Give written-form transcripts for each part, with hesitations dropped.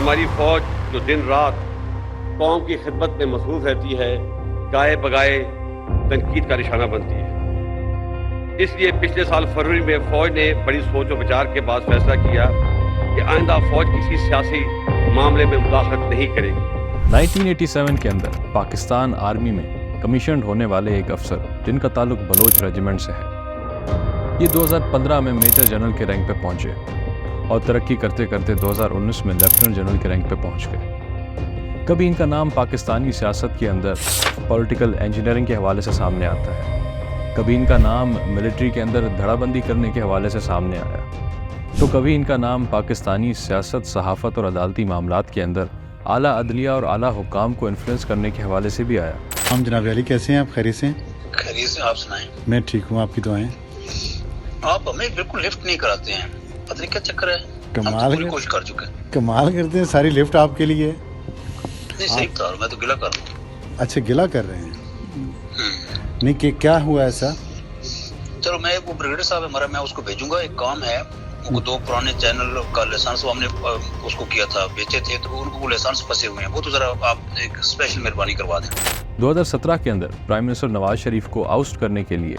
हमारी फौज जो दिन रात कौम की खिदमत में मसरूफ रहती है, गाए बगाए तनकीद का निशाना बनती है। इसलिए पिछले साल फरवरी में फौज ने बड़ी सोच और विचार के बाद फैसला किया कि आइंदा फौज किसी सियासी मामले में मुदाखलत नहीं करेगी। 1987 के अंदर पाकिस्तान आर्मी में कमीशन होने वाले एक अफसर जिनका ताल्लुक बलोच रेजिमेंट से है, ये 2015 में मेजर जनरल के रैंक पे पहुंचे और तरक्की करते करते 2019 में लेफ्टिनेंट जनरल के रैंक पे पहुंच गए। कभी इनका नाम पाकिस्तानी सियासत के अंदर पॉलिटिकल इंजीनियरिंग के हवाले से सामने आता है, कभी इनका नाम मिलिट्री के अंदर धड़ाबंदी करने के हवाले से सामने आया, तो कभी इनका नाम पाकिस्तानी सियासत, सहाफ़त और अदालती मामलात के अंदर आला अदलिया और आला हुकाम को इन्फ्लुएंस करने के हवाले से भी आया। हम जनाब अली, कैसे हैं आप? खैरियत से? खैरियत से, आप सुनाएं। मैं ठीक हूँ, आपकी दुआएं। आप हमें बिल्कुल लिफ्ट नहीं कराते हैं, पता नहीं क्या चक्कर है। कमाल, पूरी कोशिश कर चुके हैं। कमाल करते हैं, सारी लिफ्ट आपके लिए। नहीं सही बता रहा, मैं तो गिला कर रहा हूँ। अच्छा, गिला कर रहे हैं? नहीं, कि क्या हुआ ऐसा? चलो, मैं वो ब्रिगेडियर साहब है हमारा, मैं उसको भेजूंगा। एक काम है, वो 2 पुराने चैनल का लाइसेंस वो हमने उसको किया था, बेचे थे, तो उनको वो लाइसेंस फंसे हुए हैं, वो तो जरा आप एक स्पेशल मेहरबानी करवा दें। 2017 के अंदर प्राइम मिनिस्टर नवाज शरीफ को आउस्ट करने के लिए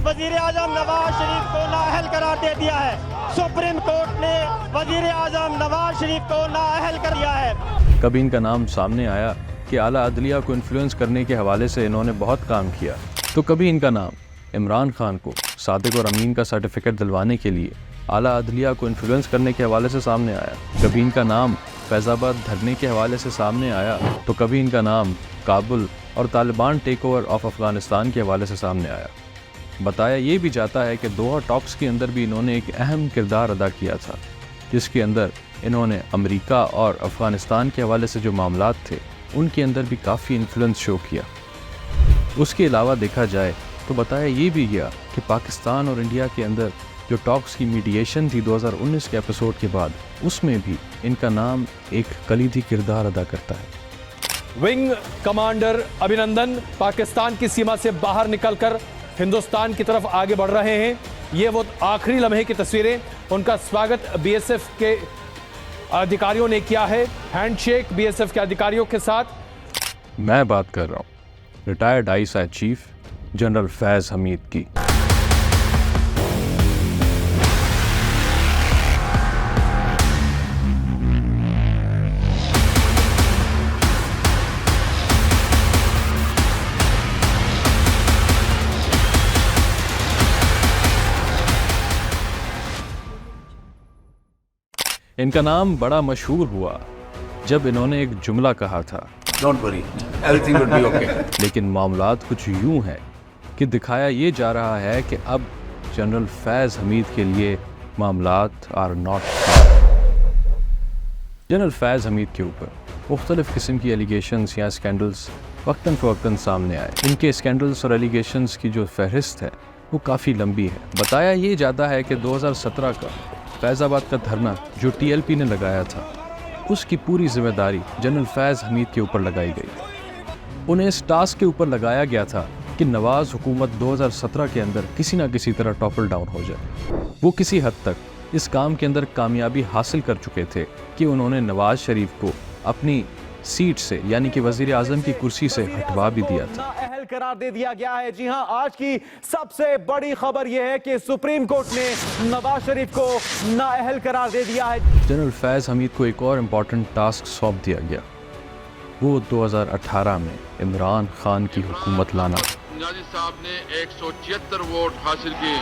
वजीर आजम नवाज शरीफ को नाअहल करार दे दिया है। सुप्रीम कोर्ट ने वजीर आजम नवाज शरीफ को नाअहल कर दिया है। कभी इनका नाम सामने आया कि आला अदलिया को इन्फ्लुएंस करने के हवाले से इन्होंने बहुत काम किया, तो कभी इनका नाम इमरान खान को सादिक और अमीन का सर्टिफिकेट दिलवाने के लिए आला अदलिया को इन्फ्लुएंस करने के हवाले से सामने आया, कभी इनका नाम फैज़ाबाद धरने के हवाले से सामने आया, तो कभी इनका नाम काबुल और Taliban take over of Afghanistan के हवाले से सामने आया। बताया ये भी जाता है कि दोहा टॉक्स के अंदर भी इन्होंने एक अहम किरदार अदा किया था, जिसके अंदर इन्होंने अमेरिका और अफ़गानिस्तान के हवाले से जो मामलात थे उनके अंदर भी काफ़ी इन्फ्लुएंस शो किया। उसके अलावा देखा जाए तो बताया ये भी गया कि पाकिस्तान और इंडिया के अंदर जो टॉक्स की मीडिएशन थी 2019 के एपिसोड के बाद, उसमें भी इनका नाम एक कलीदी किरदार अदा करता है। विंग कमांडर अभिनंदन पाकिस्तान की सीमा से बाहर निकलकर हिंदुस्तान की तरफ आगे बढ़ रहे हैं। ये वो आखिरी लम्हे की तस्वीरें, उनका स्वागत बीएसएफ के अधिकारियों ने किया है, हैंडशेक बीएसएफ के अधिकारियों के साथ। मैं बात कर रहा हूँ रिटायर्ड आईएसआई चीफ जनरल फैज़ हमीद की। इनका नाम बड़ा मशहूर हुआ जब इन्होंने एक जुमला कहा था, Don't worry, everything will be okay. लेकिन मामलात कुछ यूं हैं कि दिखाया ये जा रहा है कि अब जनरल फैज़ हमीद के लिए मामलात आर नॉट। जनरल फैज़ हमीद के ऊपर मुख्तलिफ़ किस्म की एलिगेशंस या स्कैंडल्स वक्तन फ़वक्तन सामने आए। इनके स्कैंडल्स और एलिगेशंस की जो फहरिस्त है वो काफ़ी लंबी है। बताया ये जाता है कि 2017 का फैज़ाबाद का धरना जो टीएलपी ने लगाया था, उसकी पूरी जिम्मेदारी जनरल फैज़ हमीद के ऊपर लगाई गई। उन्हें इस टास्क के ऊपर लगाया गया था कि नवाज़ हुकूमत 2017 के अंदर किसी ना किसी तरह टॉपल डाउन हो जाए। वो किसी हद तक इस काम के अंदर कामयाबी हासिल कर चुके थे कि उन्होंने नवाज़ शरीफ को अपनी सीट से यानी कि वज़ीर आज़म की कुर्सी से हटवा भी दिया था। नाअहल करार दे दिया गया है। जी हां, आज की सबसे बड़ी खबर यह है कि सुप्रीम कोर्ट ने नवाज शरीफ को नाअहल करार दे दिया है। जनरल फैज़ हमीद को एक और इम्पॉर्टेंट टास्क सौंप दिया गया, वो 2018 में इमरान खान की हुकूमत लाना। नियाज़ी साहब ने 176 वोट हासिल किए।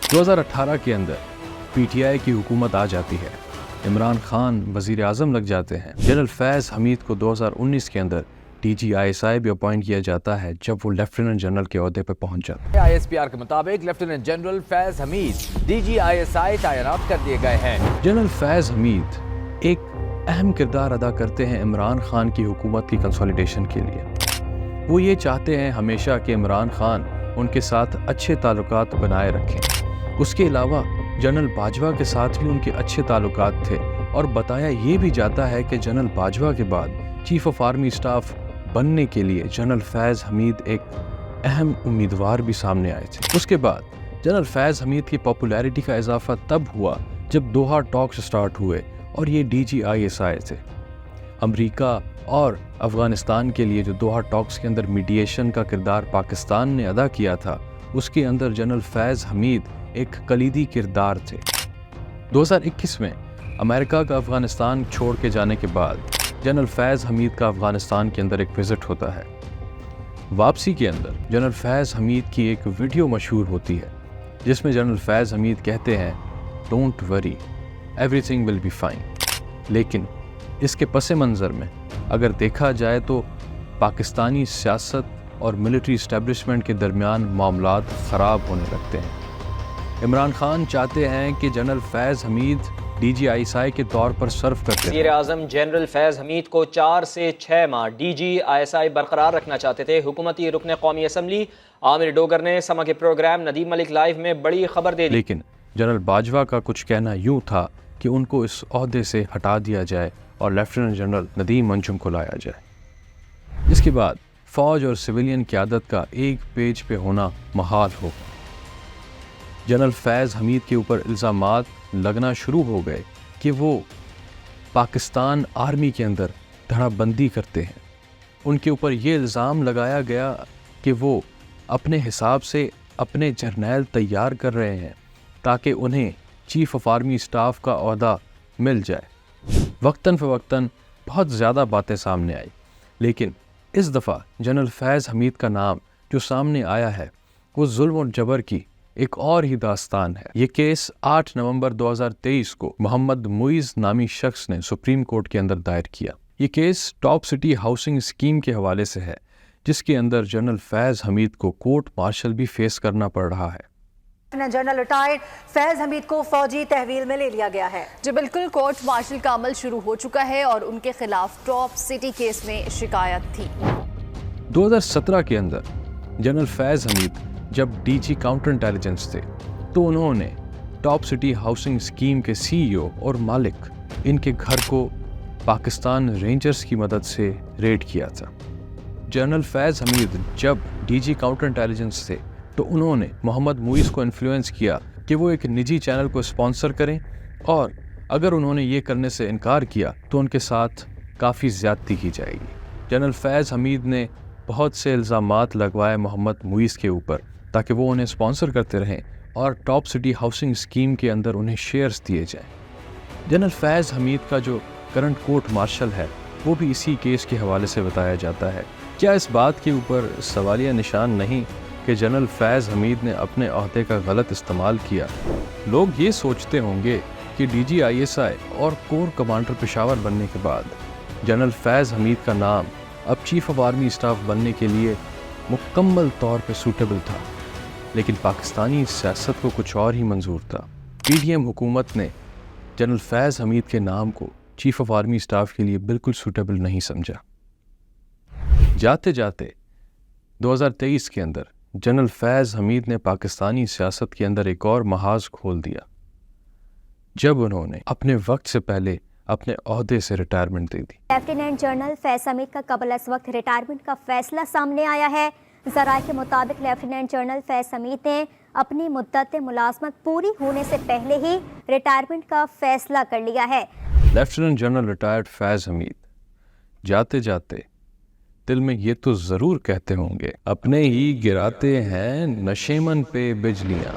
2018 के अंदर पीटीआई की हुकूमत आ जाती है, इमरान खान वज़ीर आज़म लग जाते हैं। जनरल फैज़ हमीद को 2019 के अंदर DGISI भी अपॉइंट किया जाता है जब वो लेफ्टिनेंट जनरल के ओहदे पर पहुंच जाते हैं। ISPR के मुताबिक लेफ्टिनेंट जनरल फैज़ हमीद DGISI तैनात कर दिए गए हैं। जनरल फैज़ हमीद एक अहम किरदार अदा करते हैं इमरान खान की हुकूमत की कंसोलिडेशन के लिए। वो ये चाहते हैं हमेशा कि इमरान खान उनके साथ अच्छे ताल्लुकात बनाए रखें। उसके अलावा जनरल बाजवा के साथ भी उनके अच्छे ताल्लुकात थे और बताया ये भी जाता है कि जनरल बाजवा के बाद चीफ ऑफ आर्मी स्टाफ बनने के लिए जनरल फैज़ हमीद एक अहम उम्मीदवार भी सामने आए थे। उसके बाद जनरल फैज़ हमीद की पॉपुलैरिटी का इजाफा तब हुआ जब दोहा टॉक्स स्टार्ट हुए और ये DGISI थे। अमेरिका और अफ़गानिस्तान के लिए जो दोहा टॉक्स के अंदर मीडिएशन का किरदार पाकिस्तान ने अदा किया था, उसके अंदर जनरल फैज़ हमीद एक कलीदी किरदार थे। 2021 में अमेरिका का अफ़गानिस्तान छोड़ के जाने के बाद जनरल फैज़ हमीद का अफ़गानिस्तान के अंदर एक विज़िट होता है। वापसी के अंदर जनरल फैज़ हमीद की एक वीडियो मशहूर होती है जिसमें जनरल फैज़ हमीद कहते हैं, don't worry, everything will be fine. लेकिन इसके पसे मंज़र में अगर देखा जाए तो पाकिस्तानी सियासत और मिलिट्री इस्टेब्लिशमेंट के दरमियान मामलात ख़राब होने लगते हैं। इमरान खान चाहते हैं कि जनरल फैज़ हमीद DGISI के तौर पर सर्व करते हैं। वज़ीर आज़म जनरल फैज़ हमीद को 4 से 6 माह DGISI बरकरार रखना चाहते थे। हुकूमती रुकन कौमी असम्बली आमिर डोगर ने समा के प्रोग्राम नदीम मलिक लाइव में बड़ी खबर दे दी। लेकिन जनरल बाजवा का कुछ कहना यूँ था कि उनको इस ओहदे से हटा दिया जाए और लेफ्टिनेंट जनरल नदीम अंजुम को लाया जाए। इसके बाद फ़ौज और सिविलियन क़यादत का एक पेज पे होना महाल हो। जनरल फैज़ हमीद के ऊपर इल्ज़ामात लगना शुरू हो गए कि वो पाकिस्तान आर्मी के अंदर धड़ाबंदी करते हैं। उनके ऊपर ये इल्ज़ाम लगाया गया कि वो अपने हिसाब से अपने जर्नैल तैयार कर रहे हैं ताकि उन्हें चीफ ऑफ आर्मी स्टाफ का ओहदा मिल जाए। वक्तन फ़वक्तन बहुत ज़्यादा बातें सामने आई, लेकिन इस दफ़ा जनरल फैज़ हमीद का नाम जो सामने आया है वो जुल्म और जबर की एक और ही दास्तान है। ये केस 8 नवंबर 2023 को मोहम्मद मुइज़ नामी शख्स ने सुप्रीम कोर्ट के अंदर दायर किया। ये case top city housing scheme के हवाले से है जिसके अंदर जनरल फैज़ हमीद को कोर्ट मार्शल भी फेस करना पड़ रहा है। जनरल रिटायर्ड फैज़ हमीद को फौजी तहवील में ले लिया गया है। जी बिल्कुल, कोर्ट मार्शल का अमल शुरू हो चुका है और उनके खिलाफ टॉप सिटी केस में शिकायत थी। 2017 के अंदर जनरल फैज़ हमीद जब DG काउंटर इंटेलिजेंस थे तो उन्होंने टॉप सिटी हाउसिंग स्कीम के CEO और मालिक इनके घर को पाकिस्तान रेंजर्स की मदद से रेड किया था। जनरल फैज़ हमीद जब DG काउंटर इंटेलिजेंस थे तो उन्होंने मोहम्मद मुइज़ को इन्फ्लुएंस किया कि वो एक निजी चैनल को स्पॉन्सर करें और अगर उन्होंने ये करने से इनकार किया तो उनके साथ काफ़ी ज़्यादती की जाएगी। जनरल फैज़ हमीद ने बहुत से इल्ज़ामात लगवाए मोहम्मद मुइज़ के ऊपर ताकि वो उन्हें स्पॉन्सर करते रहें और टॉप सिटी हाउसिंग स्कीम के अंदर उन्हें शेयर्स दिए जाएं। जनरल फैज़ हमीद का जो करंट कोर्ट मार्शल है वो भी इसी केस के हवाले से बताया जाता है। क्या इस बात के ऊपर सवालिया निशान नहीं कि जनरल फैज़ हमीद ने अपने ओहदे का गलत इस्तेमाल किया? लोग ये सोचते होंगे कि DGISI और कोर कमांडर पेशावर बनने के बाद जनरल फैज़ हमीद का नाम अब चीफ ऑफ आर्मी स्टाफ बनने के लिए मुकम्मल तौर पे सूटेबल था, लेकिन पाकिस्तानी सियासत को कुछ और ही मंजूर था। PDM हुकूमत ने जनरल फैज़ हमीद के नाम को चीफ ऑफ आर्मी स्टाफ के लिए बिल्कुल सूटेबल नहीं समझा। जाते जाते 2023 के अंदर जनरल फैज़ हमीद ने पाकिस्तानी सियासत के अंदर एक और महाज खोल दिया जब उन्होंने अपने वक्त से पहले अपने ओहदे से रिटायरमेंट दे दी। लेफ्टिनेंट जनरल फैज़ हमीद का कबल इस वक्त रिटायरमेंट का फैसला सामने आया है। ज़राए के मुताबिक लेफ्टिनेंट जनरल फैज़ हमीद ने अपनी मुद्दत मुलाजमत पूरी होने से पहले ही रिटायरमेंट का फैसला कर लिया है। लेफ्टिनेंट जनरल रिटायर्ड फैज़ हमीद जाते जाते दिल में ये तो ज़रूर कहते होंगे, अपने ही गिराते हैं नशेमन पे बिजलियाँ।